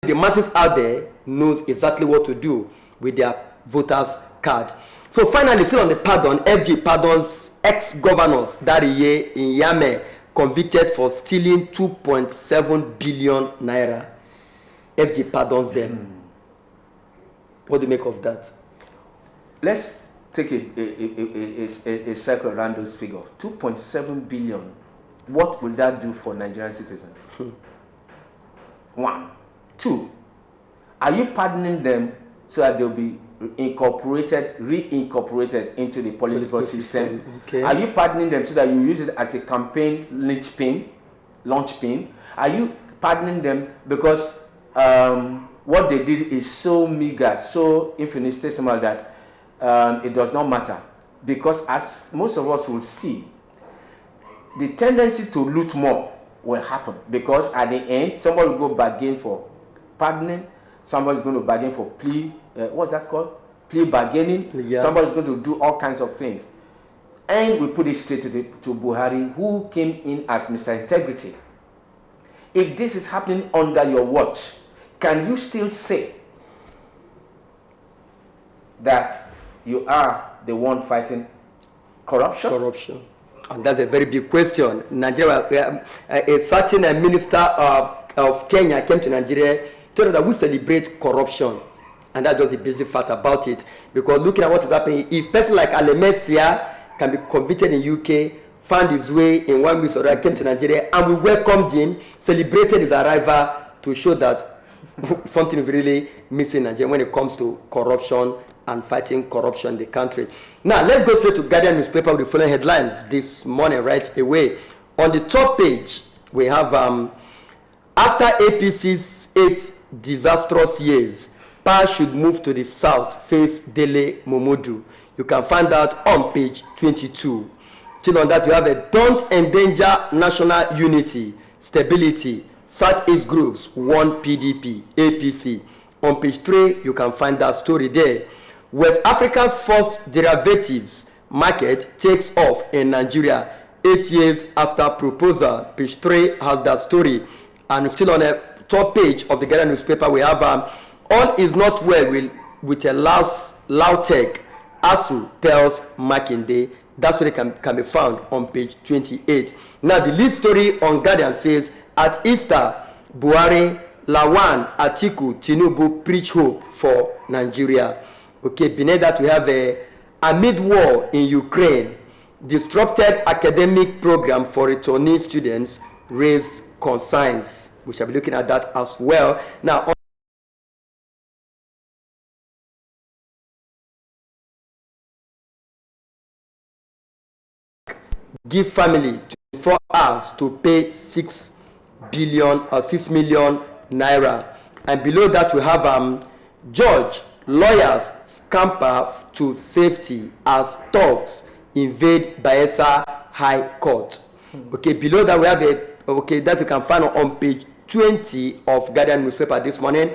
the masses out there knows exactly what to do with their voters card. So finally, still on the pardon, FG pardons ex-governors Dariye in Yame, convicted for stealing 2.7 billion naira. FG pardons them. What do you make of that? Let's take a circle around those figures. 2.7 billion. What will that do for Nigerian citizens? 1. 2. Are you pardoning them so that they'll be reincorporated into the political system? Okay. Are you pardoning them so that you use it as a campaign launchpin? Are you pardoning them because what they did is so meager, so infinitesimal that it does not matter? Because as most of us will see, the tendency to loot more will happen, because at the end somebody will go bargain for pardoning, somebody's going to bargain for plea, what's that called? Plea bargaining. Yeah. Somebody's going to do all kinds of things. And we put it straight to Buhari, who came in as Mr. Integrity. If this is happening under your watch, can you still say that you are the one fighting corruption? Corruption. And that's a very big question. Nigeria, a certain minister of Kenya came to Nigeria, told us that we celebrate corruption. And that's just the basic fact about it. Because looking at what is happening, if a person like Alemesia can be convicted in UK, found his way in 1 week or that, came to Nigeria, and we welcomed him, celebrated his arrival to show that something is really missing in Nigeria when it comes to corruption and fighting corruption in the country. Now, let's go straight to Guardian newspaper with the following headlines this morning right away. On the top page, we have, after APC's 8 disastrous years, power should move to the south, says Dele Momodu. You can find that on page 22. Still on that, we have a don't endanger national unity, stability, Southeast groups, one PDP, APC. On page 3, you can find that story there. West Africa's first derivatives market takes off in Nigeria 8 years after proposal. Page 3 has that story. And still on the top page of the Guardian newspaper, we have all is not well with a Lautech, ASU tells Makinde. That story can be found on page 28. Now, the lead story on Guardian says, at Easter, Buhari, Lawan, Atiku, Tinubu preach hope for Nigeria. Okay, beneath that we have amid war in Ukraine, disrupted academic program for returnee students raise concerns. We shall be looking at that as well. Now, give family 24 hours to pay 6 billion or 6 million naira. And below that we have George, lawyers scamper to safety as thugs invade Bayelsa High Court. Okay, below that we have that you can find on page 20 of Guardian newspaper this morning.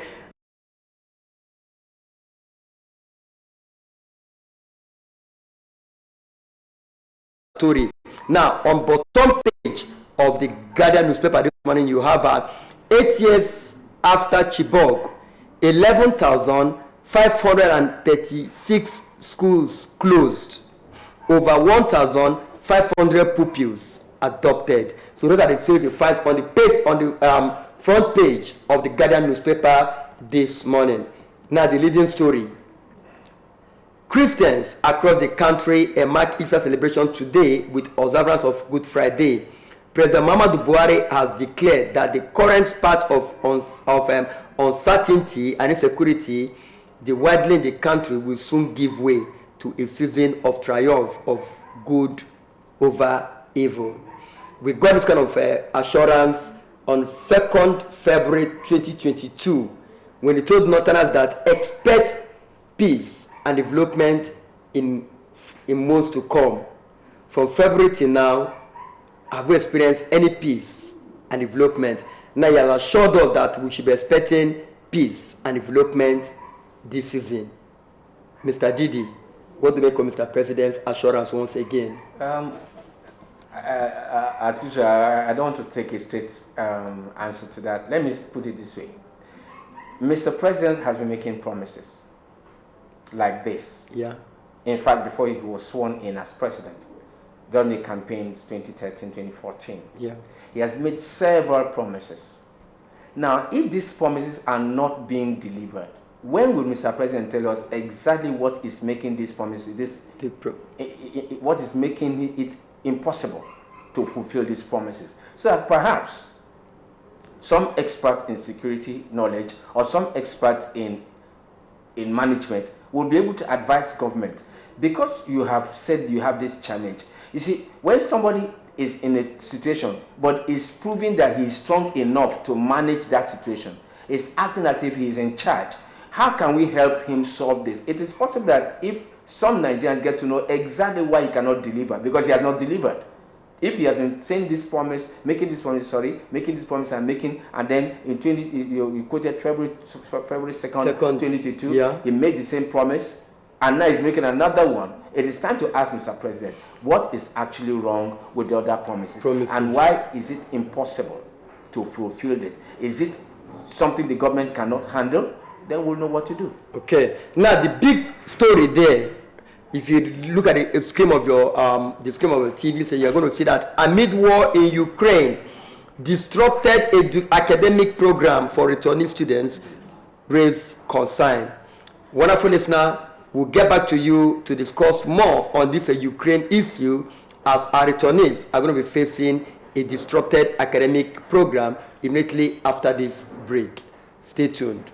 Story. Now, on bottom page of the Guardian newspaper this morning, you have 8 years after Chibok, 11,536 schools closed, over 1,500 pupils adopted. So those are the series you find on the page, on the front page of the Guardian newspaper this morning. Now, the leading story. Christians across the country mark Easter celebration today with observance of Good Friday. President Muhammadu Buhari has declared that the current spat of uncertainty and insecurity widely in the country will soon give way to a season of triumph of good over evil. We got this kind of assurance on 2nd February 2022 when he told Northerners that expect peace and development in months to come. From February till now, have we experienced any peace and development? Now you have assured us that we should be expecting peace and development this season. Mr. Didi, what do you make of Mr. President's assurance once again? As usual, I don't want to take a straight answer to that. Let me put it this way. Mr. President has been making promises like this. Yeah. In fact, before he was sworn in as president, during the campaigns 2013, 2014. Yeah. He has made several promises. Now, if these promises are not being delivered, when will Mr. President tell us exactly what is making these promises, what is making it impossible to fulfill these promises? So that perhaps some expert in security knowledge or some expert in management will be able to advise government, because you have said you have this challenge. You see, when somebody is in a situation but is proving that he is strong enough to manage that situation, is acting as if he is in charge, how can we help him solve this? It is possible that if some Nigerians get to know exactly why he cannot deliver, because he has not delivered. If he has been saying this promise, making this promise and then in you quoted February 2nd, 2022, yeah, he made the same promise, and now he's making another one. It is time to ask Mr. President, what is actually wrong with the other promises? And why is it impossible to fulfill this? Is it something the government cannot handle? Then we'll know what to do. Okay. Now the big story there, if you look at the screen of your TV, so you're going to see that amid war in Ukraine, disrupted academic program for returning students raised concern. Wonderful listener, we'll get back to you to discuss more on this Ukraine issue, as our returnees are going to be facing a disrupted academic program immediately after this break. Stay tuned.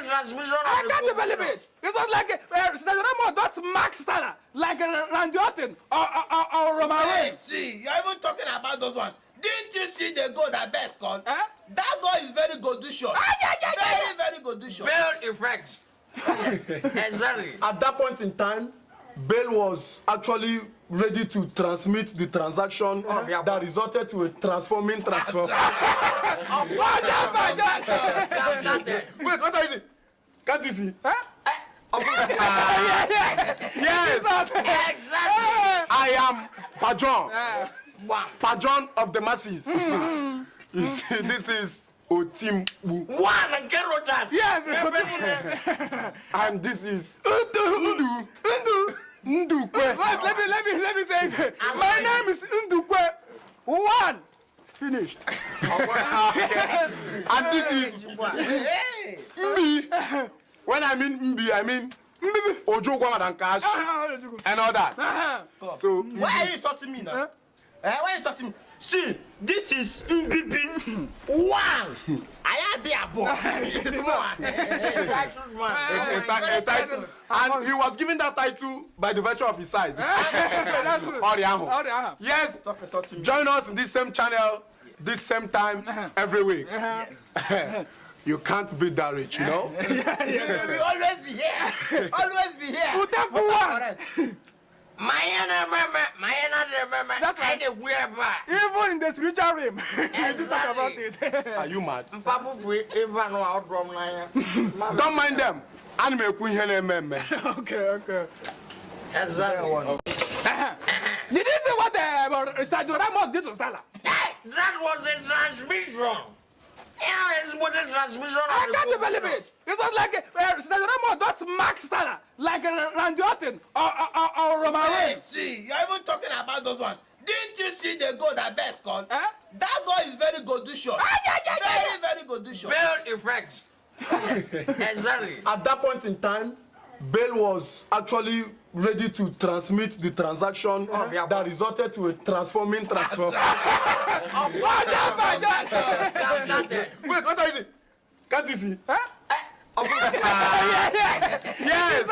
the transmission? I can't believe it. It was like Ramos just Max Salah, like Randy Orton or Roman Reigns. See, you're even talking about those ones. Didn't you see the goal that Best scored? Huh? That goal is very good to shot. Very good to shot. Bell effects. Exactly. At that point in time, Bale was actually ready to transmit the transaction that resulted to a transforming transfer. Wait, what are you? Can't you see? Yes. exactly. I am Pajon. Pajon of the masses. You see, this is Otim. One and get Rogers. Yes. And this is Ndu. Ndukwe. Wait, let me say it. My name is Ndukwe. One. It's finished. And this is Mbi. When I mean Mbi, I mean Ojo Gwamadan Cash and all that. So Why are you insulting me now? Why are you insulting me? See, this is MBB. One. I had the abo. This one. a title. And he was given that title by the virtue of his size. Oriaho. Yes, Stop insulting me. join us in this same channel, this same time, every week. You can't beat that rich, you know? We always be here. Always be here. Put them for one. Correct. My remember. That's right. I wear back. Even in the spiritual realm. Let's talk about it. Are you mad? Papa, even out from Don't mind them. Anime Queen Hene. Okay. Exactly. Did you see what Sergio Ramos did to Salah? Hey, that was a transmission. Yeah, it's what a transmission. I can't believe it. It was like Sergio Ramos just Max Salah, like Randy Orton or Roman Reigns. See, you're even talking about those ones. Didn't you see the goal that Best scored? Huh? That goal is very good to shot. Very good to shot. Bell effects. Exactly. At that point in time, Bale was actually ready to transmit the transaction that resulted to a transforming transfer. What? Wait, what are you? Can't you see? Yes,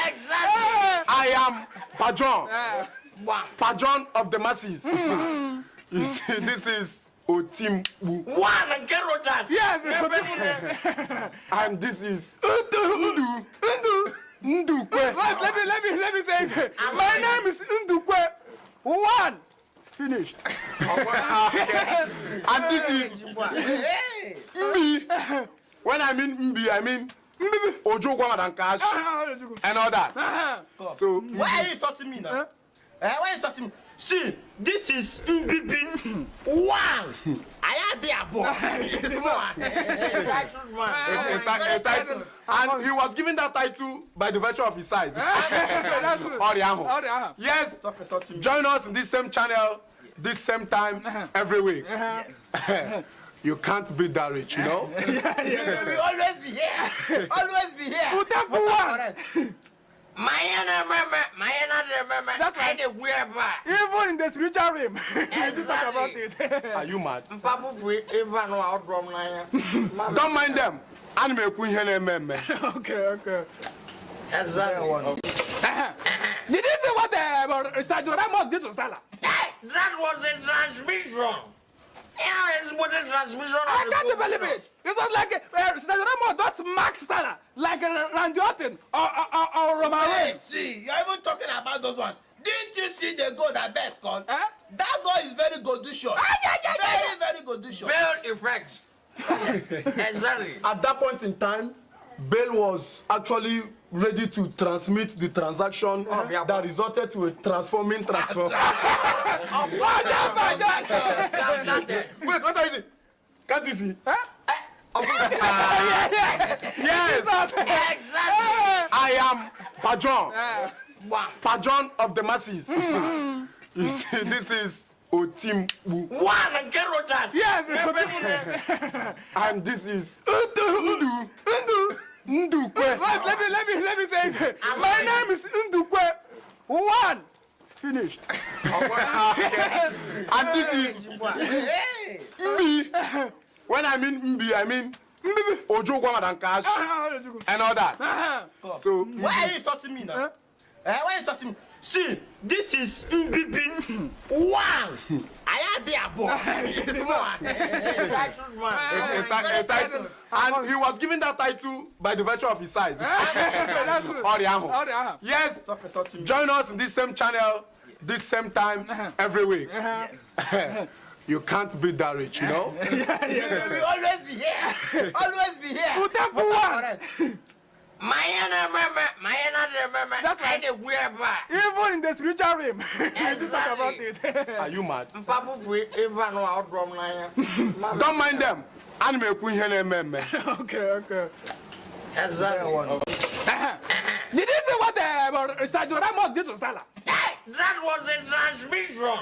Exactly. I am Pajon. Pajon of the masses. You see, this is Otim. One and get Rogers. Yes. And this is Ndukwe. Wait, let me say it. My name is Ndukwe. One. It's finished. And this is Mbi. When I mean Mbi, I mean Ojo Gwamadan Cash and all that. So Why are you insulting me now? Why are you insulting me? See, this is MBB. One. I had the abo. This one. a title. And he was given that title by the virtue of his size. Oriaho. Yes, Stop insulting me. join us in this same channel, this same time, every week. You can't beat that rich, you know? We always be here. Always be here. Put them for one. Correct. My remember. That's right. I wear back. Even in the spiritual realm. Let's talk about it. Are you mad? Papa, even out from Don't mind them. Anime Queen Hene. Okay. Exactly. Did you see what Sergio Ramos did to Salah? Hey, that was a transmission. Yeah, it's what a transmission. I can't believe it. It was like Sergio Ramos just Max Salah, like Randy Orton or Roman Reigns. See, you're even talking about those ones. Didn't you see the goal that Best scored? Huh? That goal is very good to shot. Very good to shot. Bell effects. Exactly. At that point in time, Bale was actually ready to transmit the transaction that resulted to a transforming transfer. Wait, what are you? Can't you see? Yes, Exactly. I am Pajon. Pajon of the masses. You see, this is Otim. One and get Rogers. Yes. And this is Ndukwe. Wait, let me say it. My name is Ndukwe. One. It's finished. And this is Mbi. When I mean Mbi, I mean Ojo Gwamadan Cash, and all that. So why are you insulting me now? Why are you insulting me? See, this is Mbibi. One. I had the above. It is more. a title. And he was given that title by the virtue of his size. Yes, join us in this same channel, this same time, every week. You can't beat that rich, you know? We always be here. Always be here. Put that one. That's right. Even in the spiritual realm. Exactly. Are you mad? Don't mind them. Anime Queen Helen. Okay. Exactly. Did you see what Sergio Ramos did to Salah? Hey, that was a transmission.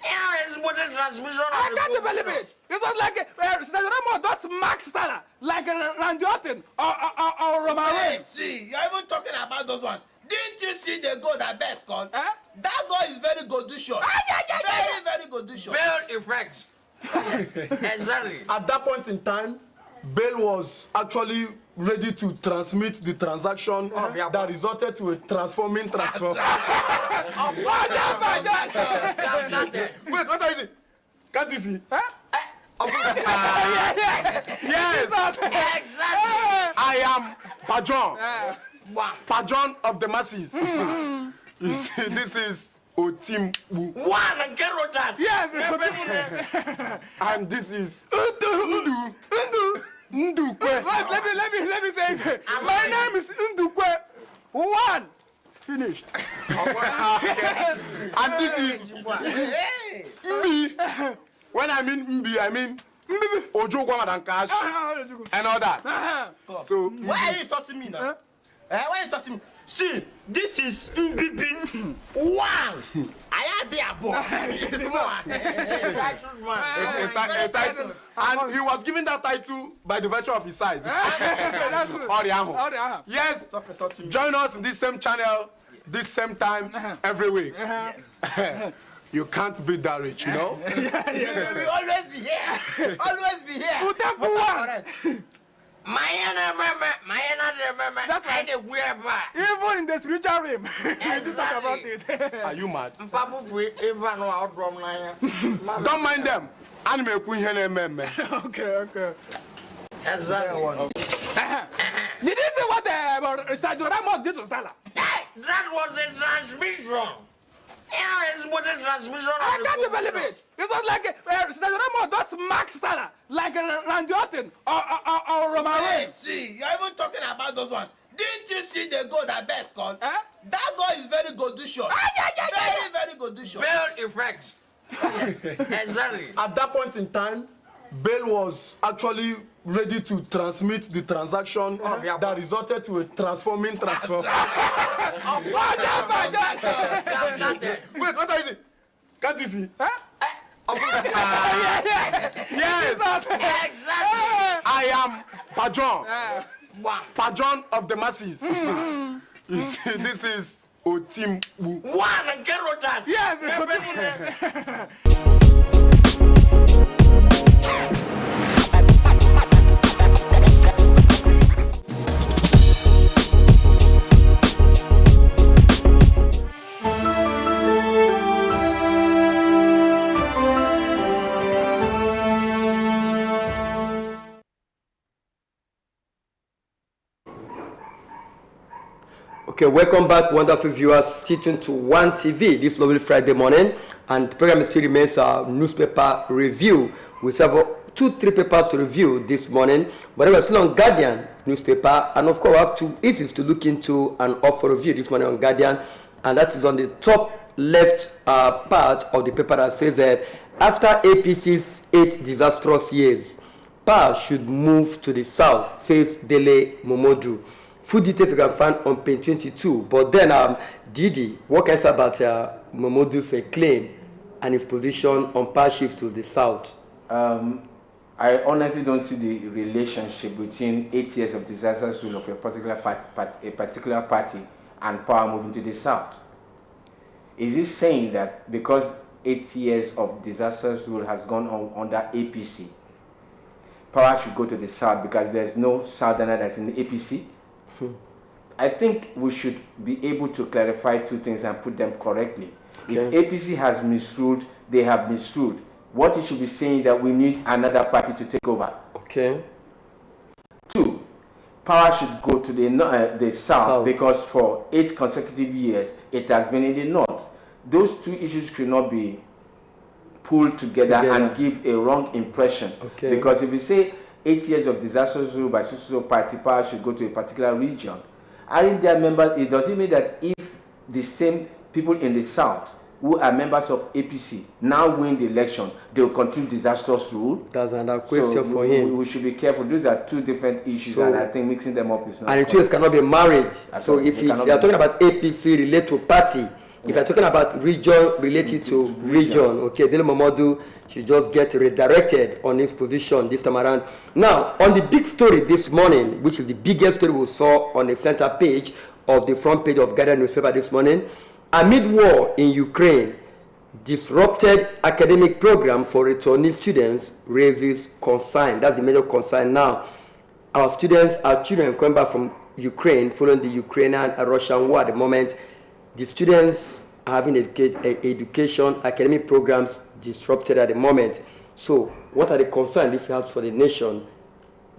Yeah, it's what a transmission. I can't believe it. It was like Sergio Ramos just smacked Salah like Randy Orton or Roman Reigns. See, you're even talking about those ones. Didn't you see the goal that best called? Huh? That goal is very good to shot. Very good to shot. Bell effects. Exactly. At that point in time, Bale was actually ready to transmit the transaction that resulted to a transforming transfer. Oh, Wait, what are you doing? Can't you see? Huh? Yes, Exactly. I am Pajon of the masses. You see, this is Otim Wu. One and get Rogers. Yes. And this is Ndu. Ndukwe. Wait, let me say it. My name is Ndukwe. One. It's finished. And this is Mbi. When I mean Mbi, I mean Ojo Gwamadan Cash and all that. So Why are you insulting me now? Why are you insulting me? See, this is Mbibi. One. I had the above. It is more. a title. And he was given that title by the virtue of his size. Yes, join us in this same channel, this same time, every week. You can't beat that rich, you know? We always be here. Always be here. Put that one. That's right. Even in the spiritual realm. Exactly. Are you mad? Don't mind them. Anime Queen Helen. Okay. Exactly. Did you see what Sergio Ramos did to Salah? Hey, that was a transmission. Yeah, it's what a transmission. I can't believe it. It was like Sergio Ramos just smacked Salah like Randy Orton or Roman Reigns. See, you're even talking about those ones. Didn't you see the goal that best called? Huh? That goal is very good to shot. Very good to shot. Bell effects. Exactly. At that point in time, Bale was actually ready to transmit the transaction that resulted to a transforming transfer. Oh, Wait, what are you doing? Can't you see? huh? Yes, Exactly. I am Pajon of the masses. You see, this is Otim Wu. One and get Rogers. Yes. Okay, welcome back, wonderful viewers. Stay tuned to OneTV this lovely Friday morning, and the program still remains our newspaper review. We have 2-3 papers to review this morning, but we're still on Guardian newspaper, and of course we have 2 issues to look into and offer review this morning on Guardian, and that is on the top left part of the paper that says that after APC's 8 disastrous years, power should move to the south, says Dele Momodu. Full details you can find on page 22. But then, Didi, what can I say about Momodu's claim and his position on power shift to the south? I honestly don't see the relationship between 8 years of disastrous rule of a particular party and power moving to the south. Is he saying that because 8 years of disastrous rule has gone on under APC, power should go to the South because there's no Southerner that's in the APC. I think we should be able to clarify two things and put them correctly. Okay. If APC has misruled, they have misruled. What it should be saying is that we need another party to take over. Okay. Two, power should go to the South because for 8 consecutive years it has been in the North. Those two issues should not be pulled together and give a wrong impression. Okay. Because if you say 8 years of disastrous rule by so party, power should go to a particular region, aren't there members? It doesn't mean that if the same people in the South who are members of APC now win the election, they will continue disastrous rule. That's another question for him. We should be careful. Those are two different issues, and I think mixing them up is not. And the two is cannot be married. So if you are talking about APC related to party, if you're talking about region related to region, okay, Dele Momodu should just get redirected on his position this time around. Now, on the big story this morning, which is the biggest story we saw on the center page of the front page of Guardian newspaper this morning, amid war in Ukraine, disrupted academic program for returning students raises concern. That's the major concern now. Our students, our children coming back from Ukraine following the Ukrainian and Russian war at the moment. The students are having education, academic programs disrupted at the moment. So what are the concerns this has for the nation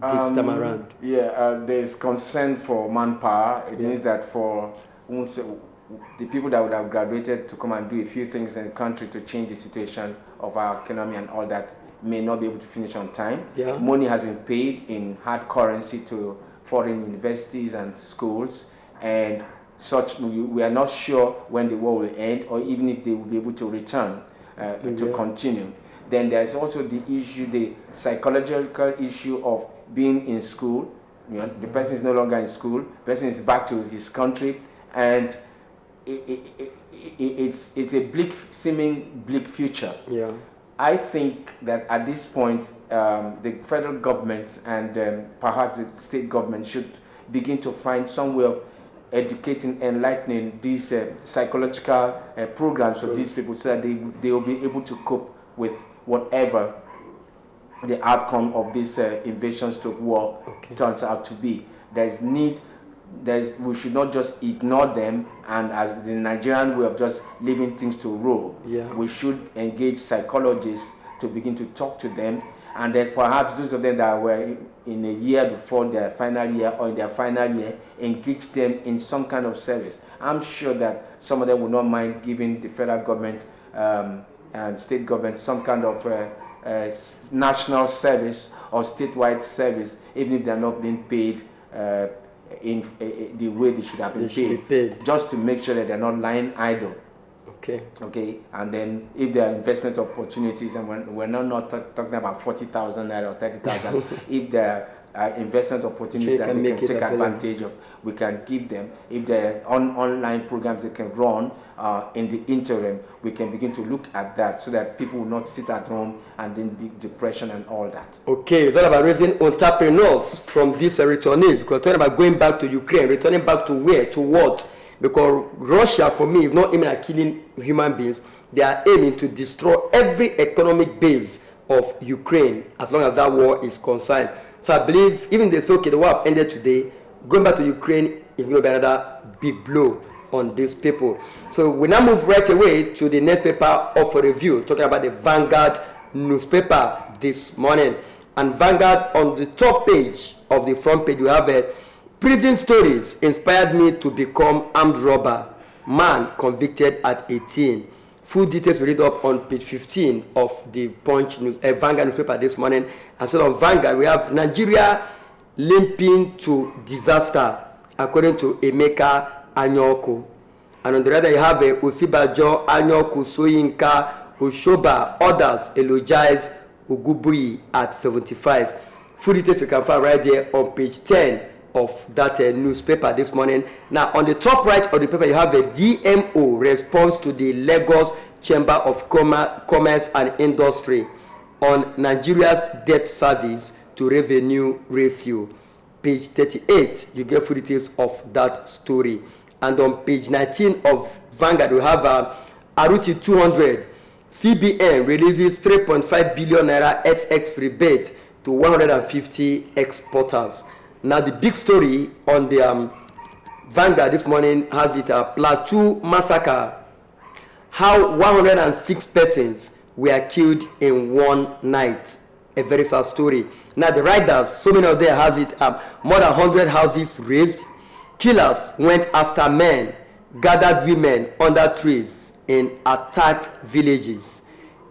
this time around? There's concern for manpower. It means that for the people that would have graduated to come and do a few things in the country to change the situation of our economy and all that may not be able to finish on time. Yeah. Money has been paid in hard currency to foreign universities and schools, and such we are not sure when the war will end or even if they will be able to return to continue. Then there's also the issue, the psychological issue of being in school. You know, the person is no longer in school, the person is back to his country, and it's a seeming bleak future. Yeah. I think that at this point, the federal government and perhaps the state government should begin to find some way of educating, enlightening these psychological programs for these people so that they will be able to cope with whatever the outcome of this invasion stroke war turns out to be. We should not just ignore them, and as the Nigerian way of just leaving things to roll. Yeah. We should engage psychologists to begin to talk to them, and then perhaps those of them that were in a year before their final year or in their final year, engage them in some kind of service. I'm sure that some of them will not mind giving the federal government and state government some kind of national service or statewide service, even if they're not being paid in the way they should have been paid, just to make sure that they're not lying idle. Okay, and then if there are investment opportunities, and we're not talking about 40,000 or 30,000, if there are investment opportunities that they can take advantage of, we can give them. If there are online programs they can run in the interim, we can begin to look at that so that people will not sit at home and then be depression and all that. Okay, it's all about raising entrepreneurs from these returnees, because talking about going back to Ukraine, returning back to where, to what? Because Russia, for me, is not aiming at killing human beings. They are aiming to destroy every economic base of Ukraine as long as that war is concerned. So I believe even they say, okay, the war have ended today, going back to Ukraine is going to be another big blow on these people. So we now move right away to the next paper of a review, talking about the Vanguard newspaper this morning. And Vanguard, on the top page of the front page, we have a prison stories inspired me to become armed robber. Man convicted at 18. Full details read up on page 15 of the Punch news, Vanguard newspaper this morning. And so on Vanguard, we have Nigeria limping to disaster, according to Emeka Anyoku. And on the other, you have Osibajo, Anyoku, Soyinka, Oshoba, others elogize Ugubuyi at 75. Full details you can find right there on page 10 of that newspaper this morning. Now, on the top right of the paper, you have a DMO response to the Lagos Chamber of Commerce and Industry on Nigeria's debt service to revenue ratio. Page 38, you get full details of that story. And on page 19 of Vanguard, we have Aruti 200. CBN releases 3.5 billion naira FX rebate to 150 exporters. Now, the big story on the Vanguard this morning has it a Plateau massacre. How 106 persons were killed in one night. A very sad story. Now, the riders, so many of them has it more than 100 houses razed. Killers went after men, gathered women under trees in attacked villages,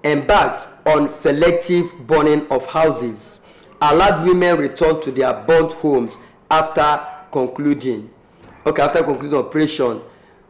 embarked on selective burning of houses, allowed women return to their burnt homes after concluding operation.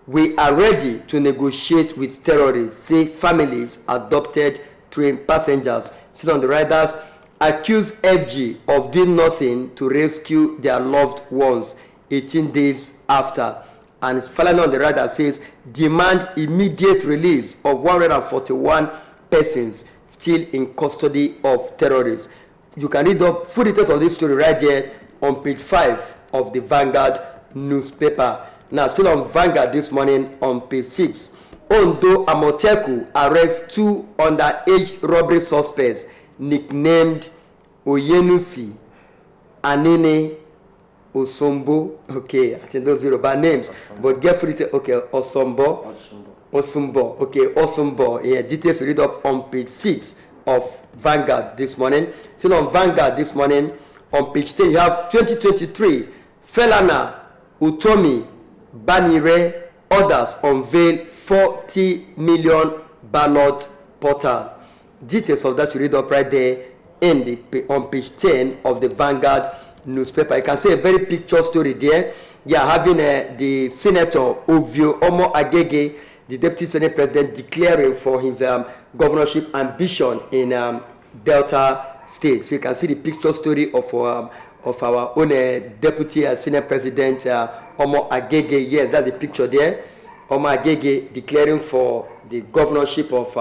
We are ready to negotiate with terrorists, say families adopted train passengers. Sit on the riders accuse FG of doing nothing to rescue their loved ones 18 days after. And following on the rider says demand immediate release of 141 persons still in custody of terrorists. You can read up full details of this story right there on page 5 of the Vanguard newspaper. Now, still on Vanguard this morning on page 6, Ondo Amoteku arrests 2 underage robbery suspects nicknamed Oyenusi, Anene, Osombo. Okay, I think those are bad names, but get free to okay, Osombo. Okay, Osombo. Yeah, details read up on page 6 of Vanguard this morning. Still on Vanguard this morning on page 10, you have 2023 Felana, Utomi, Banire, others unveil 40 million ballot portal. Details of that you read up right there on page 10 of the Vanguard newspaper. You can see a very picture story there. You are having the Senator Ovio Omo Agege, the Deputy Senate President, declaring for his governorship ambition in Delta State. So you can see the picture story of our own Deputy Senate President Omo Agege. Yes, that's the picture there. Omo Agege declaring for the governorship of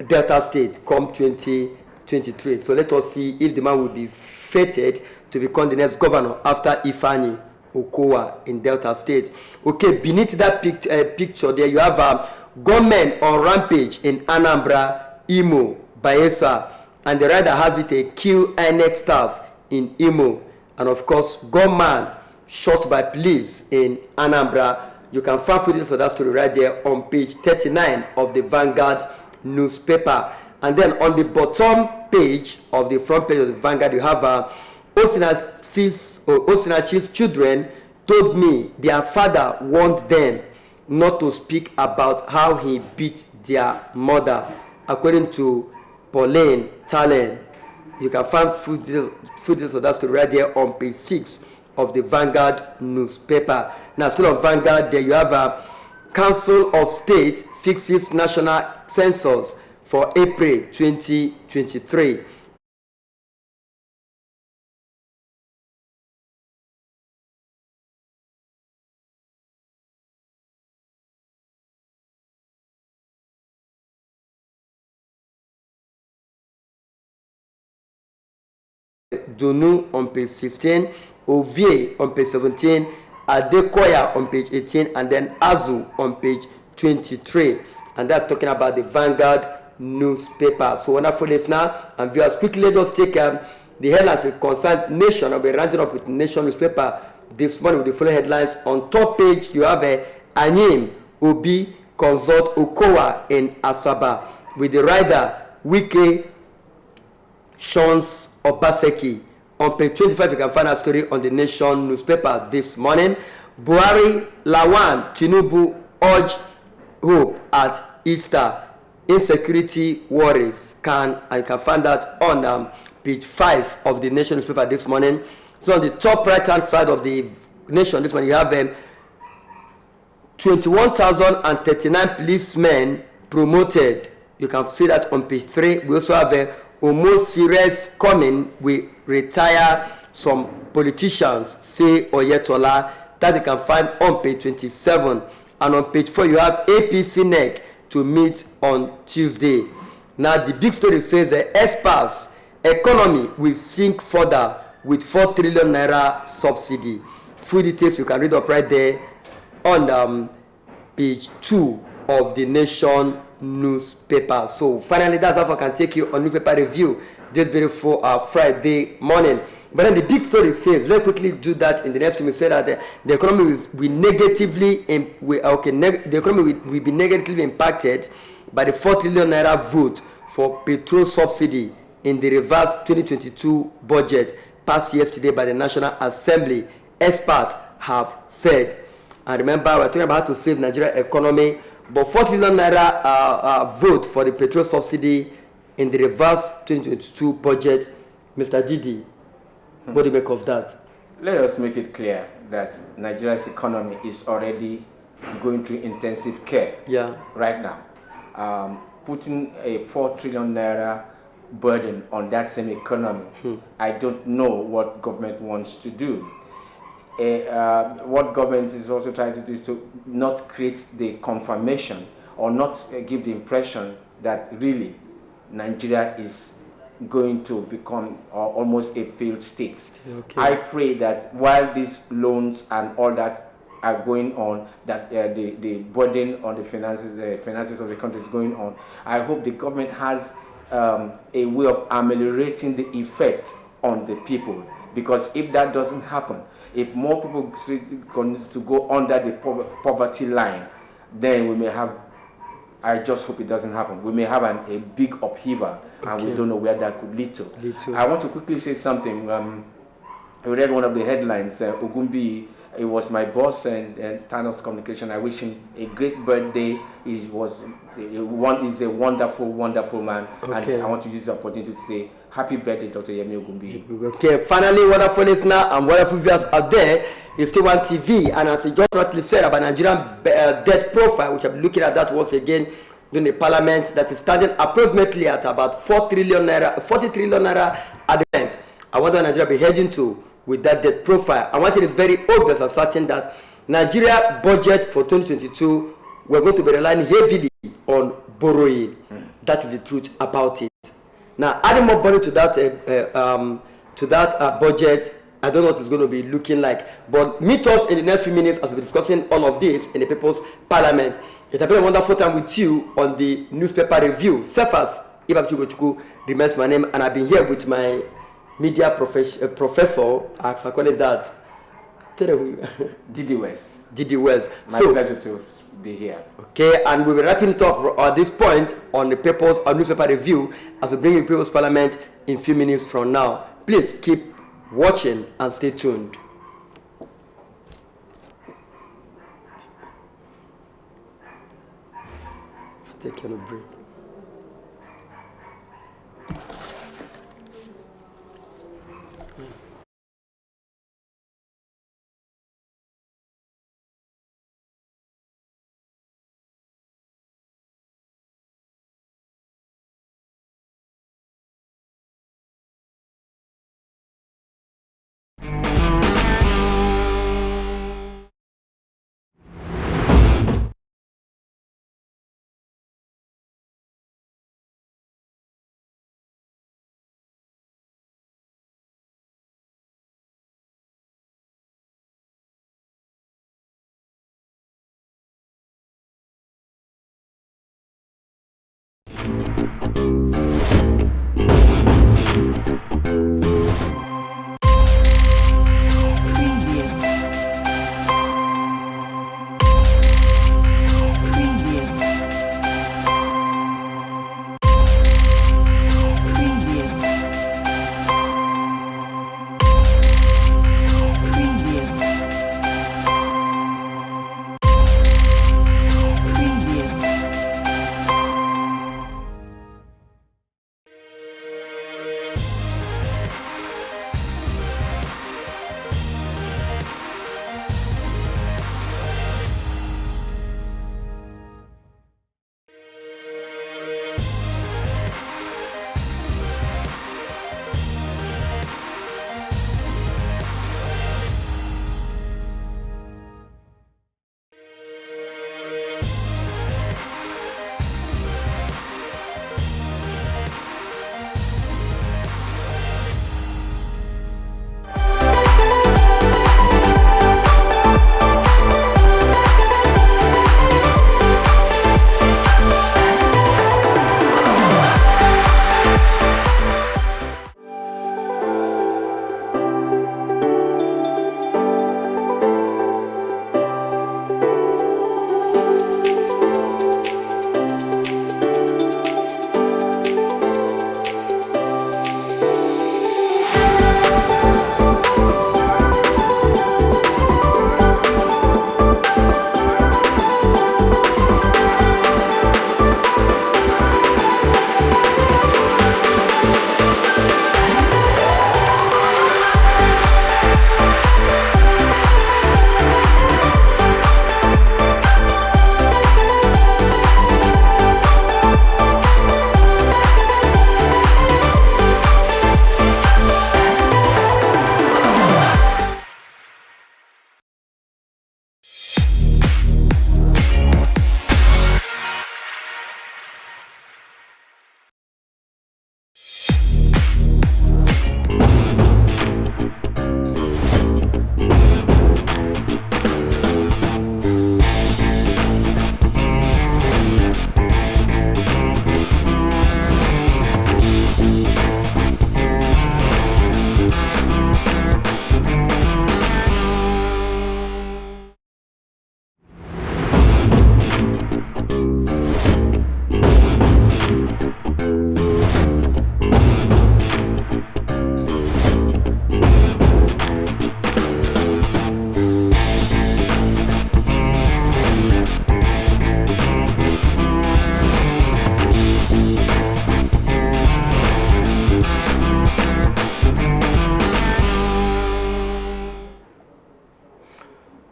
Delta State come 2023. So let us see if the man will be fated to become the next governor after Ifani Okowa in Delta State. Okay, beneath that picture there, you have gunmen on rampage in Anambra, Imo, Bayelsa, and the rider has it a kill INEC staff in Imo, and of course, gunman shot by police in Anambra. You can find footage of that story right there on page 39 of the Vanguard newspaper. And then on the bottom page of the front page of the Vanguard, you have Osinachi's children told me their father warned them not to speak about how he beat their mother. According to Pauline Talen, you can find footage of that story right there on page 6 of the Vanguard newspaper. Now, still on Vanguard, there you have a Council of State fixes national census for April 2023. Donu on page 16, Ovie on page 17, Adekoya on page 18, and then Azu on page 23. And that's talking about the Vanguard newspaper. So wonderful listener and viewers, quickly let us take the headlines with concerned nation. I'll be rounding up with Nation newspaper this morning with the following headlines. On top page, you have Anyim Obi consult Okowa in Asaba with the rider Wike Shons Obaseki. On page 25, you can find a story on the Nation newspaper this morning. Buhari Lawan Tinubu urge hope at Easter. Insecurity worries. And you can find that on page 5 of the Nation newspaper this morning. So on the top right hand side of the Nation this morning, you have 21,039 policemen promoted. You can see that on page 3. We also have Omo Series coming. We retire some politicians, say Oyetola. That you can find on page 27. And on page 4, you have APC NEC to meet on Tuesday. Now, the big story says experts economy will sink further with 4 trillion naira subsidy. Full details you can read up right there on page 2 of the Nation newspaper. So finally, that's how I can take you on newspaper review this beautiful Friday morning. But then the big story says, let's quickly do that in the next 2 minutes. Say that the economy will negatively, the economy will be negatively impacted by the 4 trillion naira vote for petrol subsidy in the reverse 2022 budget passed yesterday by the National Assembly. Experts have said. And remember, we're talking about how to save Nigeria economy, but 4 trillion naira vote for the petrol subsidy in the reverse 2022 budget. Mr. Didi, what do you make of that? Let us make it clear that Nigeria's economy is already going through intensive care right now. Putting a 4 trillion naira burden on that same economy, I don't know what government wants to do. What government is also trying to do is to not create the confirmation or not give the impression that really Nigeria is going to become almost a failed state. Okay. I pray that while these loans and all that are going on, that the burden on the finances of the country is going on, I hope the government has a way of ameliorating the effect on the people. Because if that doesn't happen, if more people continue to go under the poverty line, then we may have, I just hope it doesn't happen, we may have a big upheaval, and we don't know where that could lead to. I want to quickly say something. I read one of the headlines, Ogumbi, it was my boss and Thanos Communication. I wish him a great birthday. He is a wonderful, wonderful man. And I want to use the opportunity to say happy birthday, Dr. Yemi Ogumbi. Okay, finally, wonderful listener and wonderful viewers out there, it's still OneTV. And as he just rightly said about Nigerian debt profile, which I'm looking at that once again during the parliament, that is standing approximately at about 40 trillion naira at the end. I wonder what Nigeria be heading to with that debt profile. I want it is very obvious and certain that Nigeria budget for 2022, we're going to be relying heavily on borrowing. That is the truth about it. Now, adding more money to that budget, I don't know what it's going to be looking like. But meet us in the next few minutes as we're discussing all of this in the People's Parliament. It has been a wonderful time with you on the newspaper review. Cephas Ibabchugochuku remains my name, and I've been here with my media professor, I call it that. Didi West. Didi Wells. My pleasure to be here. Okay, and we'll be wrapping it up at this point on the People's newspaper review as we bring you People's Parliament in a few minutes from now. Please keep watching and stay tuned. Take a break.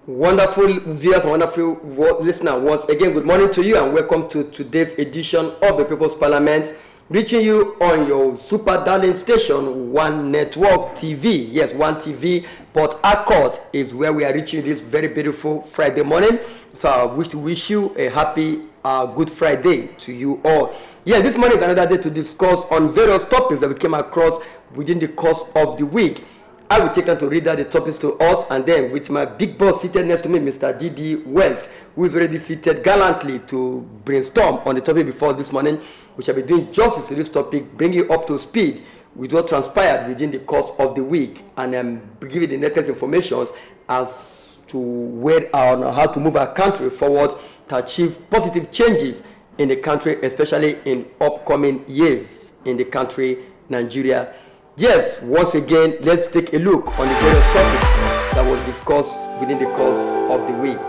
Wonderful viewers, wonderful listeners. Once again, good morning to you and welcome to today's edition of the People's Parliament, reaching you on your super darling station, One Network TV. Yes, OneTV Port Harcourt is where we are reaching this very beautiful Friday morning. So I wish you a happy, Good Friday to you all. Yeah, this morning is another day to discuss on various topics that we came across within the course of the week. I will take time to read out the topics to us, and then with my big boss seated next to me, Mr. D.D. West, who is already seated gallantly to brainstorm on the topic before this morning, we shall be doing justice to this topic, bring you up to speed with what transpired within the course of the week, and give you the latest information as to where on how to move our country forward to achieve positive changes in the country, especially in upcoming years in the country, Nigeria. Yes, once again, let's take a look on the various topics that was discussed within the course of the week.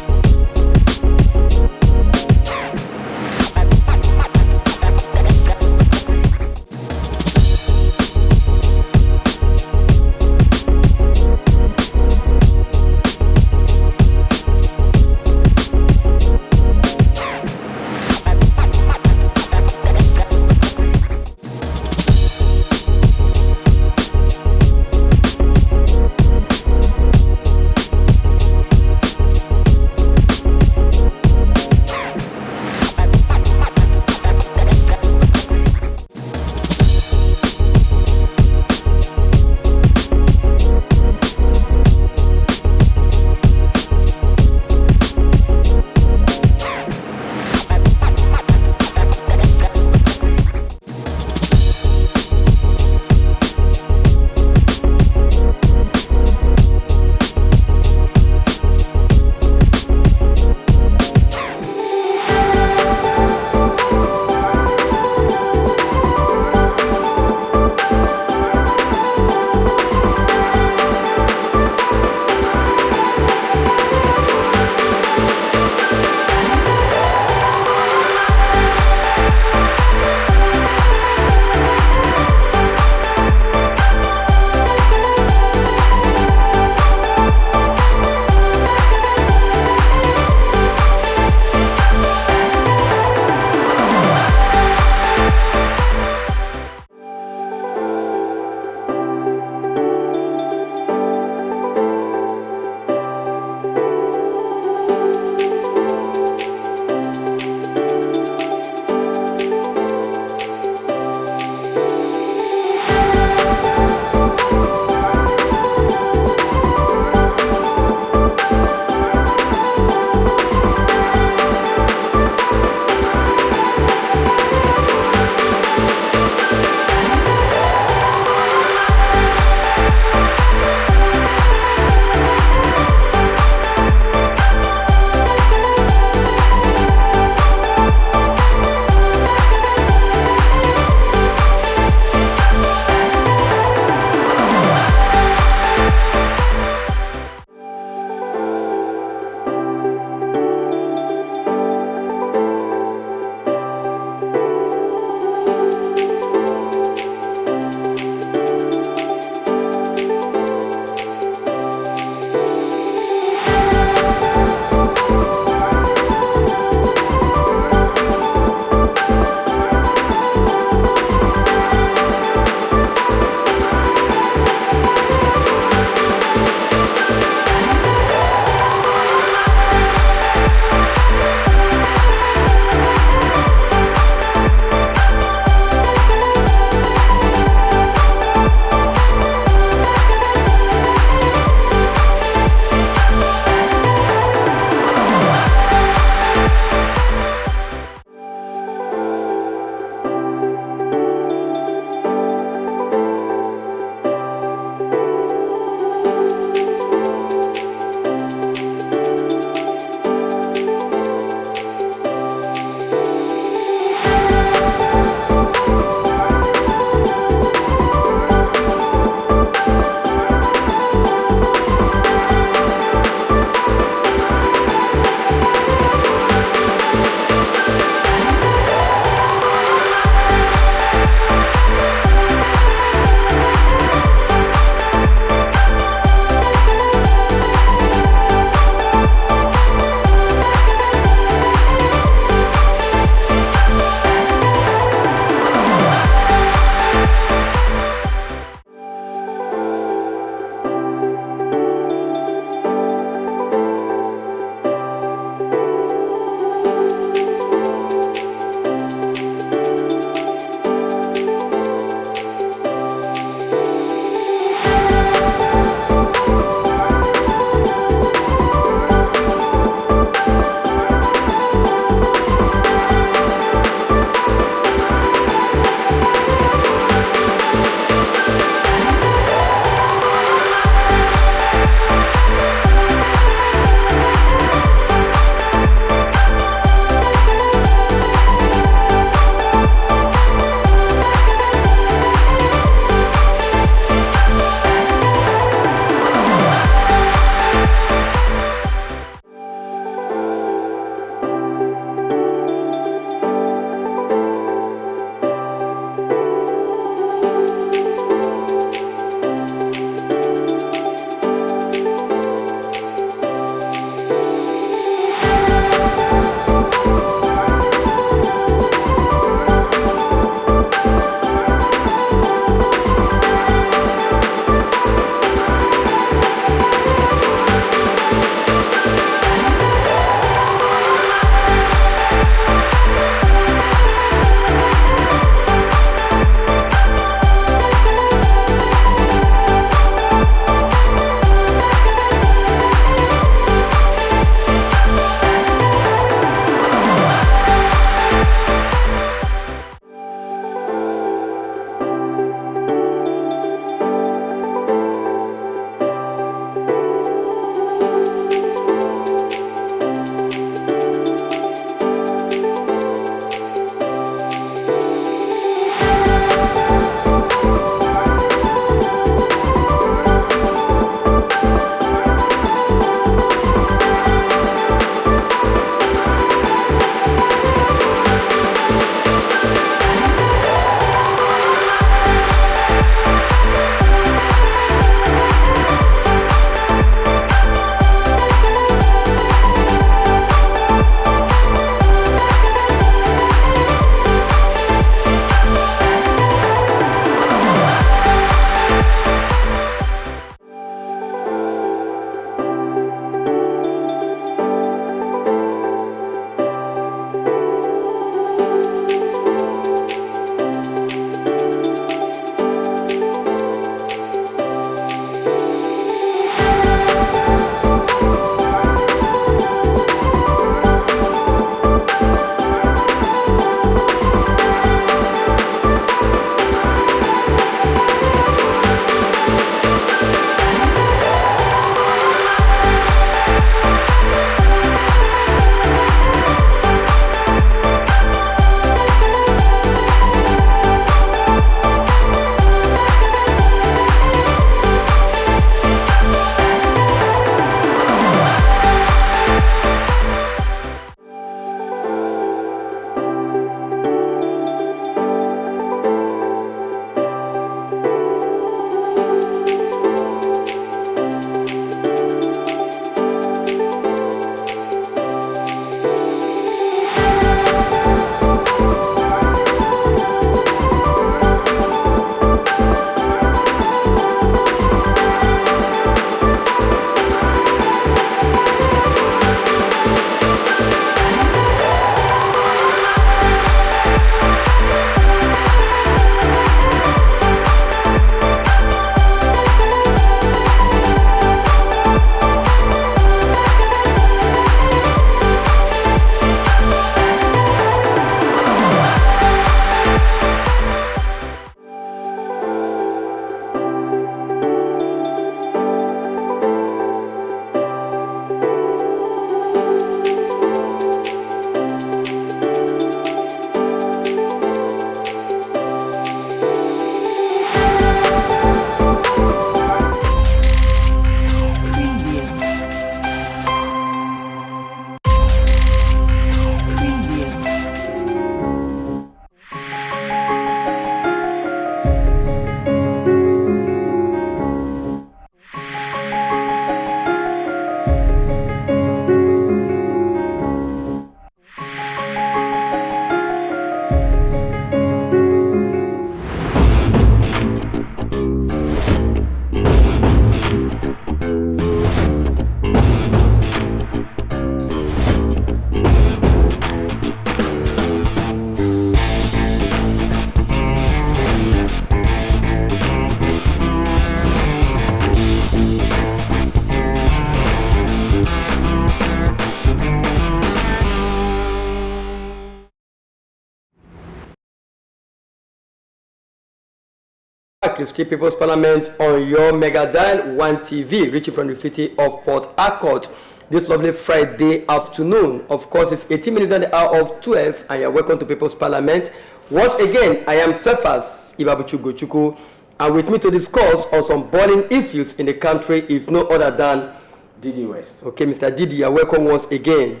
back. It's still People's Parliament on your mega dial, OneTV, reaching from the city of Port Harcourt. This lovely Friday afternoon. Of course, it's 18 minutes on the hour of 12, and you're welcome to People's Parliament. Once again, I am Cephas Ibabuchugochuku, and with me to discuss on some burning issues in the country is no other than Didi West. Okay, Mr. Didi, you're welcome once again.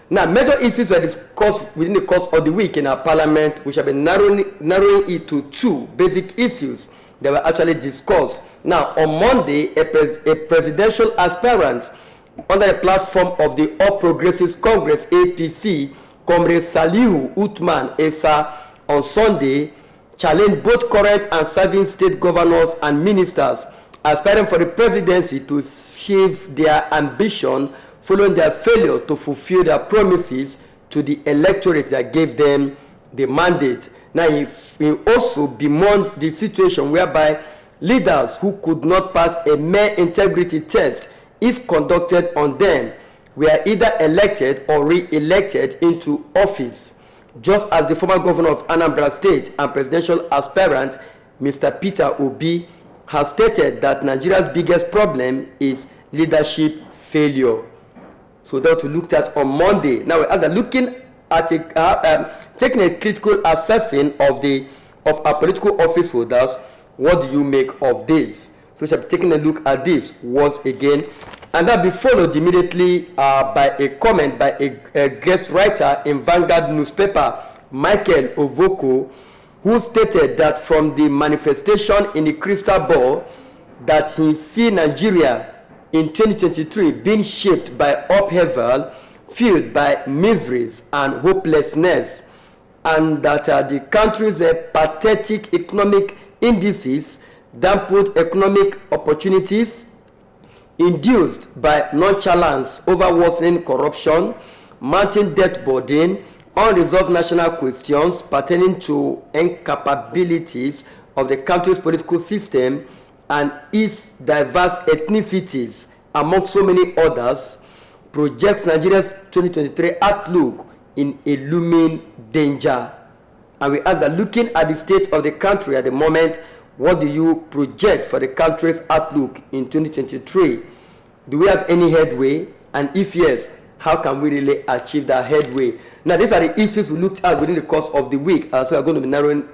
Now, major issues were discussed within the course of the week in our parliament. We shall be narrowing it to two basic issues that were actually discussed. Now, on Monday, a presidential aspirant under the platform of the All Progressives Congress, APC, Comrade Salihu Uthman Esa, on Sunday, challenged both current and serving state governors and ministers aspiring for the presidency to achieve their ambition following their failure to fulfill their promises to the electorate that gave them the mandate. Now, he also bemoaned the situation whereby leaders who could not pass a mere integrity test, if conducted on them, were either elected or re-elected into office, just as the former governor of Anambra State and presidential aspirant, Mr. Peter Obi, has stated that Nigeria's biggest problem is leadership failure. So that we looked at on Monday. Now, as we're looking at taking a critical assessing of our political office holders, what do you make of this? So we shall be taking a look at this once again, and that be followed immediately by a comment by a guest writer in Vanguard newspaper, Michael Ovoko, who stated that from the manifestation in the crystal ball that he see Nigeria in 2023 being shaped by upheaval, fueled by miseries and hopelessness, and that the country's pathetic economic indices dampened economic opportunities induced by nonchalance over worsening corruption, mounting debt burden, unresolved national questions pertaining to incapabilities of the country's political system and its diverse ethnicities, among so many others, projects Nigeria's 2023 outlook in a looming danger. And we ask that, looking at the state of the country at the moment, what do you project for the country's outlook in 2023? Do we have any headway? And if yes, how can we really achieve that headway? Now, these are the issues we looked at within the course of the week, so we're going to be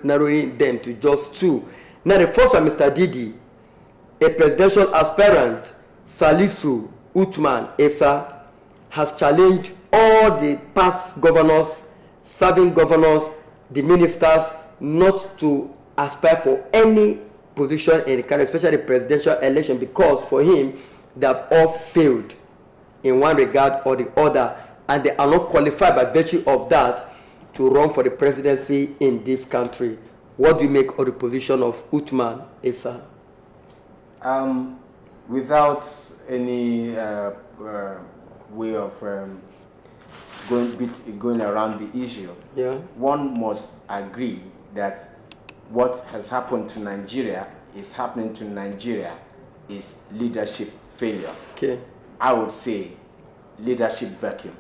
narrowing them to just two. Now, the first one, Mr. Didi, a presidential aspirant, Salisu Uthman Esa, has challenged all the past governors, serving governors, the ministers, not to aspire for any position in the country, especially the presidential election, because for him, they have all failed in one regard or the other, and they are not qualified by virtue of that to run for the presidency in this country. What do you make of the position of Uthman Esa? Without any way of going around the issue, one must agree that what has happened to Nigeria is leadership failure. Okay. I would say leadership vacuum.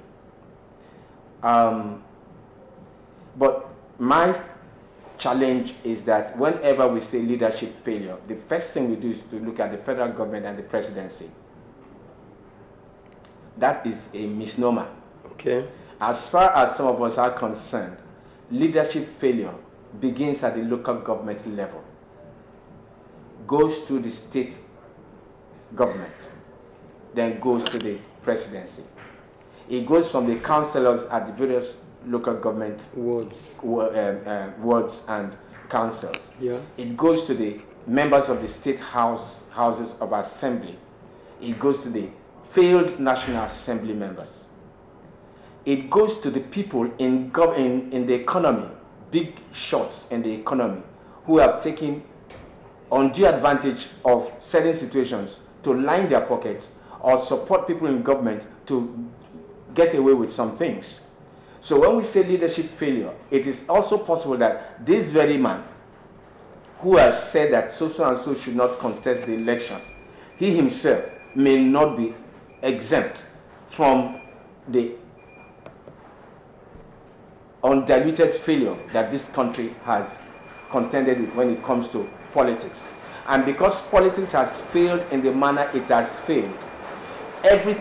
But my challenge is that whenever we say leadership failure, the first thing we do is to look at the federal government and the presidency. That is a misnomer. Okay. As far as some of us are concerned, leadership failure begins at the local government level, goes to the state government, then goes to the presidency. It goes from the councillors at the various local government wards and councils. Yeah. It goes to the members of the state houses of assembly. It goes to the failed National Assembly members. It goes to the people in the economy, big shots in the economy, who have taken undue advantage of certain situations to line their pockets or support people in government to get away with some things. So when we say leadership failure, it is also possible that this very man who has said that so and so should not contest the election, he himself may not be exempt from the undiluted failure that this country has contended with when it comes to politics. And because politics has failed in the manner it has failed, every